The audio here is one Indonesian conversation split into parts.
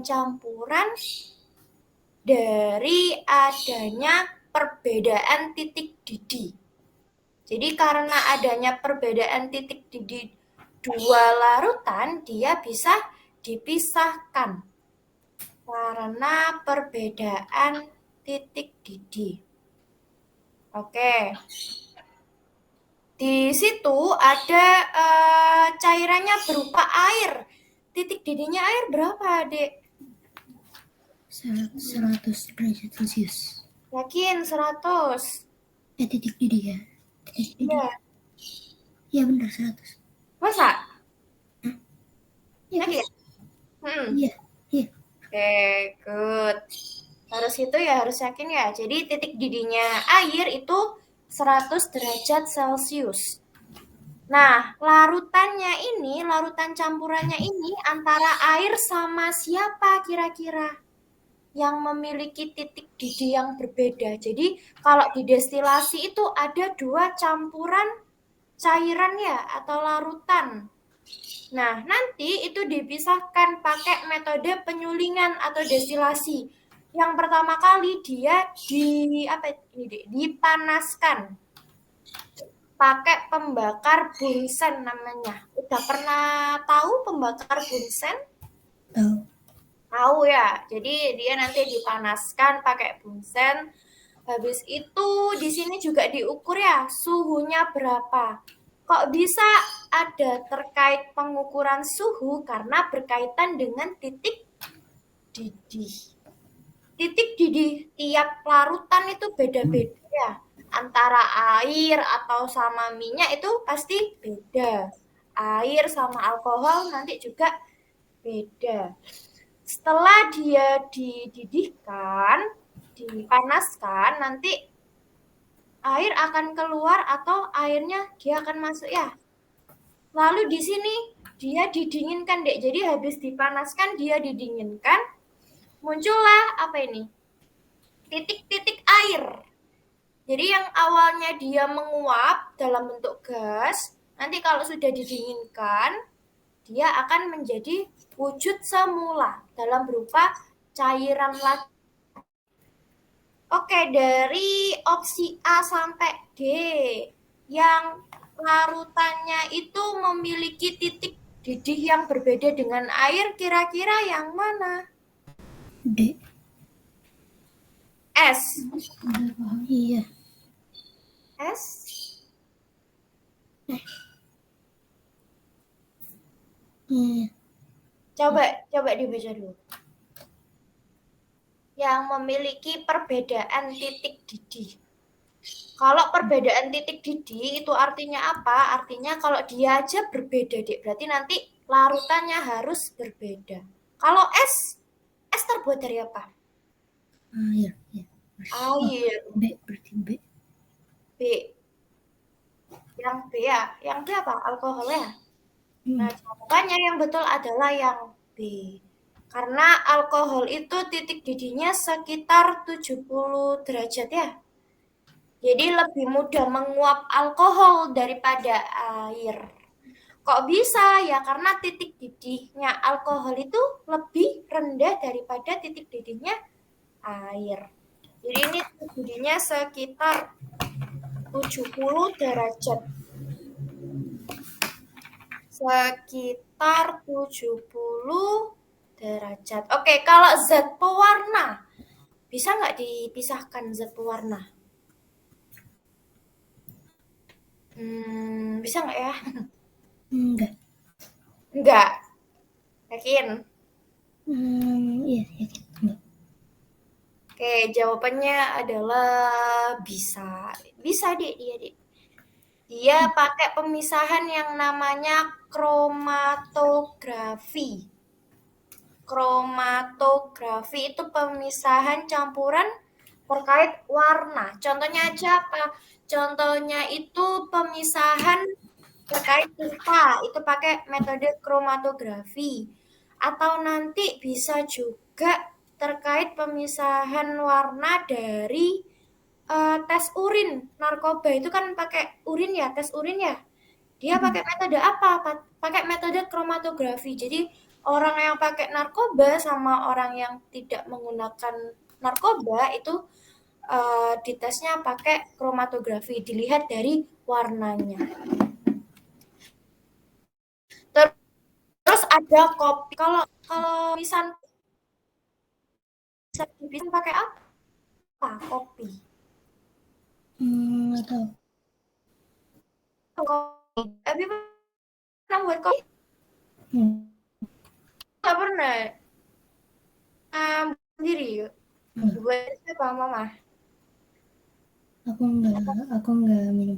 campuran dari adanya perbedaan titik didih. Jadi karena adanya perbedaan titik didih dua larutan, dia bisa dipisahkan karena perbedaan titik didih. Oke. Di situ ada cairannya berupa air. Titik didihnya air berapa, Dek? 100 derajat Celcius. Yakin 100? Titik didih ya. Titik didih. Iya. Iya benar 100. Masa? Iya. Yakin? Iya. Iya. Oke, good. Harus itu ya, harus yakin ya. Jadi titik didihnya air itu 100 derajat Celcius. Nah, larutan campurannya ini antara air sama siapa kira-kira yang memiliki titik didih yang berbeda. Jadi, kalau di destilasi itu ada dua campuran cairan ya atau larutan. Nah, nanti itu dipisahkan pakai metode penyulingan atau destilasi. Yang pertama kali dia dipanaskan pakai pembakar bunsen namanya. Udah pernah tahu pembakar bunsen? Tahu. Tahu ya. Jadi dia nanti dipanaskan pakai bunsen. Habis itu di sini juga diukur ya suhunya berapa. Kok bisa ada terkait pengukuran suhu karena berkaitan dengan titik didih. Titik didih tiap larutan itu beda-beda ya. Antara air atau sama minyak itu pasti beda. Air sama alkohol nanti juga beda. Setelah dia dididihkan, dipanaskan, nanti air akan keluar atau airnya dia akan masuk ya. Lalu di sini dia didinginkan, Dek. Jadi habis dipanaskan dia didinginkan, muncullah apa ini? Titik-titik air. Jadi yang awalnya dia menguap dalam bentuk gas, nanti kalau sudah didinginkan, dia akan menjadi wujud semula dalam berupa cairan lagi. Oke, dari opsi A sampai D, yang larutannya itu memiliki titik didih yang berbeda dengan air, kira-kira yang mana? D. S. Udah paham. Iya. S. Iya. Coba dibaca dulu. Yang memiliki perbedaan titik didih. Kalau perbedaan titik didih itu artinya apa? Artinya kalau dia aja berbeda, Dik. Berarti nanti larutannya harus berbeda. Kalau S terbuat dari apa? Air. Ya. Air. B berarti B. B. Yang B ya. Yang B apa? Alkohol ya. Nah, jawabannya yang betul adalah yang B. Karena alkohol itu titik didihnya sekitar 70 derajat ya. Jadi lebih mudah menguap alkohol daripada air. Kok bisa? Ya karena titik didihnya alkohol itu lebih rendah daripada titik didihnya air. Jadi ini titik didihnya sekitar 70 derajat. Sekitar 70 derajat. Oke, kalau zat pewarna, bisa nggak dipisahkan zat pewarna? Bisa nggak ya? Enggak. Enggak. Yakin? Iya, yakin. Enggak. Oke, jawabannya adalah bisa. Bisa, Dek, Dek. Dia pakai pemisahan yang namanya kromatografi. Kromatografi itu pemisahan campuran terkait warna. Contohnya aja apa? Contohnya itu pemisahan terkait tinta, itu pakai metode kromatografi. Atau nanti bisa juga terkait pemisahan warna dari tes urin. Narkoba itu kan pakai urin ya, tes urin ya. Dia pakai metode apa? Pakai metode kromatografi. Jadi orang yang pakai narkoba sama orang yang tidak menggunakan narkoba itu ditesnya pakai kromatografi, dilihat dari warnanya. Terus ada kopi. Kalau kalau misal bisa dibikin pakai apa? Kopi. Nggak tahu. Kopi. Tapi pernah buat kopi? Hmm. Nggak pernah. Sendiri yuk. Nggak. Buat siapa mama? Aku nggak minum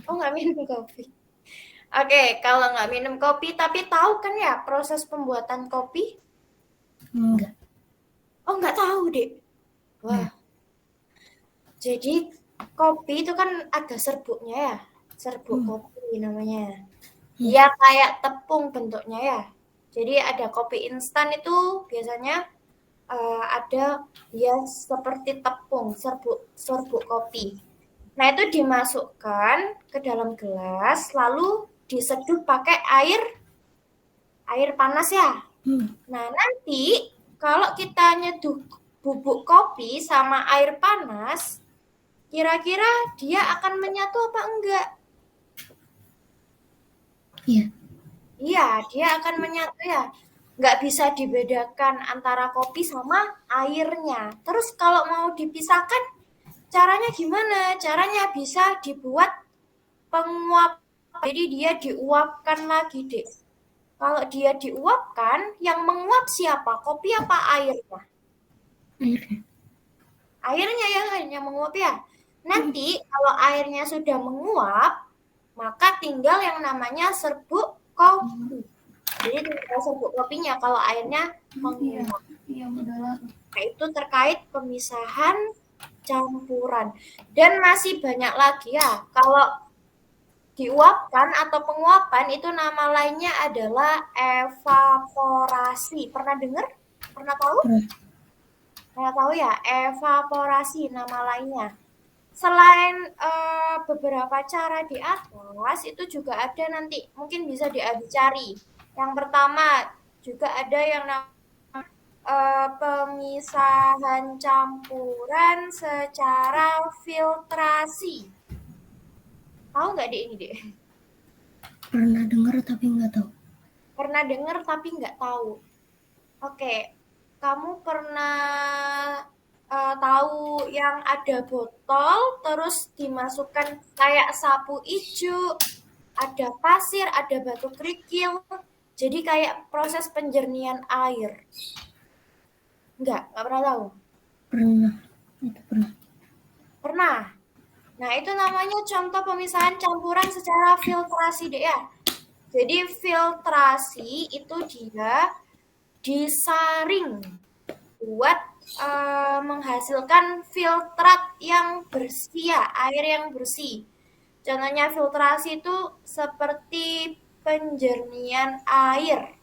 Oh kopi. nggak minum kopi. Oke, kalau nggak minum kopi, tapi tahu kan ya proses pembuatan kopi? Nggak. Oh nggak tahu deh. Wah, Hmm. jadi kopi itu kan ada serbuknya ya, serbuk Hmm. kopi namanya. Iya. Dia kayak tepung bentuknya ya. Jadi ada kopi instan itu biasanya ada dia seperti tepung, serbuk serbuk kopi. Nah itu dimasukkan ke dalam gelas, lalu diseduh pakai air panas ya. Hmm. Nah nanti kalau kita nyeduh bubuk kopi sama air panas, kira-kira dia akan menyatu apa enggak? Iya. Iya, dia akan menyatu ya. Nggak bisa dibedakan antara kopi sama airnya. Terus kalau mau dipisahkan, caranya gimana? Caranya bisa dibuat penguap. Jadi dia diuapkan lagi, Dek. Kalau dia diuapkan, yang menguap siapa? Kopi apa airnya? Airnya. Airnya yang hanya menguap ya. Nanti kalau airnya sudah menguap, maka tinggal yang namanya serbuk kopi. Jadi tinggal serbuk kopinya kalau airnya menguap. Nah, itu terkait pemisahan campuran. Dan masih banyak lagi ya. Kalau diuapkan atau penguapan itu nama lainnya adalah evaporasi. Pernah dengar? Pernah tahu? Pernah. Pernah tahu ya? Evaporasi nama lainnya. Selain beberapa cara di atas, itu juga ada nanti mungkin bisa dicari. Yang pertama juga ada yang namanya pemisahan campuran secara filtrasi. Tahu nggak deh ini deh? Pernah dengar tapi nggak tahu. Pernah dengar tapi nggak tahu. Oke, kamu pernah tahu yang ada botol terus dimasukkan kayak sapu ijo, ada pasir, ada batu kerikil. Jadi kayak proses penjernihan air. Nggak pernah tahu. Pernah. Itu pernah. Pernah. Nah, itu namanya contoh pemisahan campuran secara filtrasi deh ya. Jadi filtrasi itu dia disaring buat menghasilkan filtrat yang bersih ya, air yang bersih. Contohnya filtrasi itu seperti penjernihan air.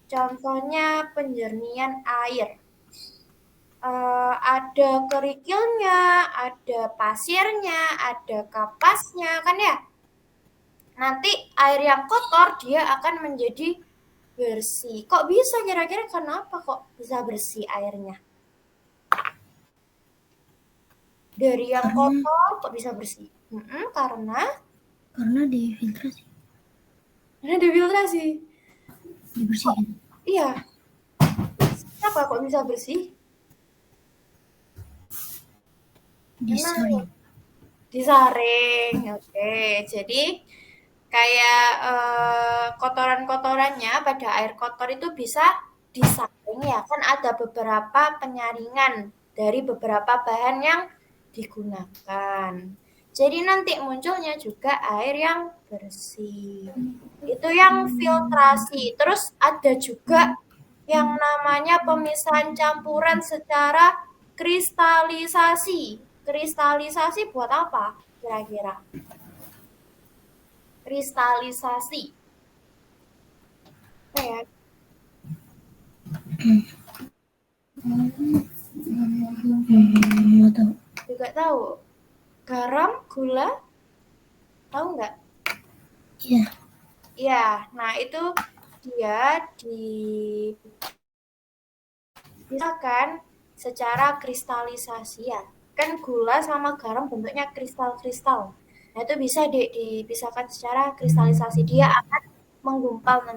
Contohnya penjernihan air. Ada kerikilnya, ada pasirnya, ada kapasnya, kan ya? Nanti air yang kotor dia akan menjadi bersih. Kok bisa kira-kira kenapa kok bisa bersih airnya? Dari yang Karena kotor kok bisa bersih? karena difiltrasi, Karena difiltrasi. Kok dibersihin, iya? Kenapa kok bisa bersih? Karena disaring. disaring. Oke, jadi kayak kotoran-kotorannya pada air kotor itu bisa disaring ya. Kan ada beberapa penyaringan dari beberapa bahan yang digunakan. Jadi nanti munculnya juga air yang bersih. Itu yang filtrasi. Terus ada juga yang namanya pemisahan campuran secara kristalisasi. Kristalisasi buat apa kira-kira? Kristalisasi. Apa ya? Nggak tahu. Juga tahu. Garam, gula, tahu nggak? Iya. Iya, nah itu dia dipisahkan secara kristalisasi ya. Kan gula sama garam bentuknya kristal-kristal. Nah, itu bisa dipisahkan secara kristalisasi. Dia akan menggumpal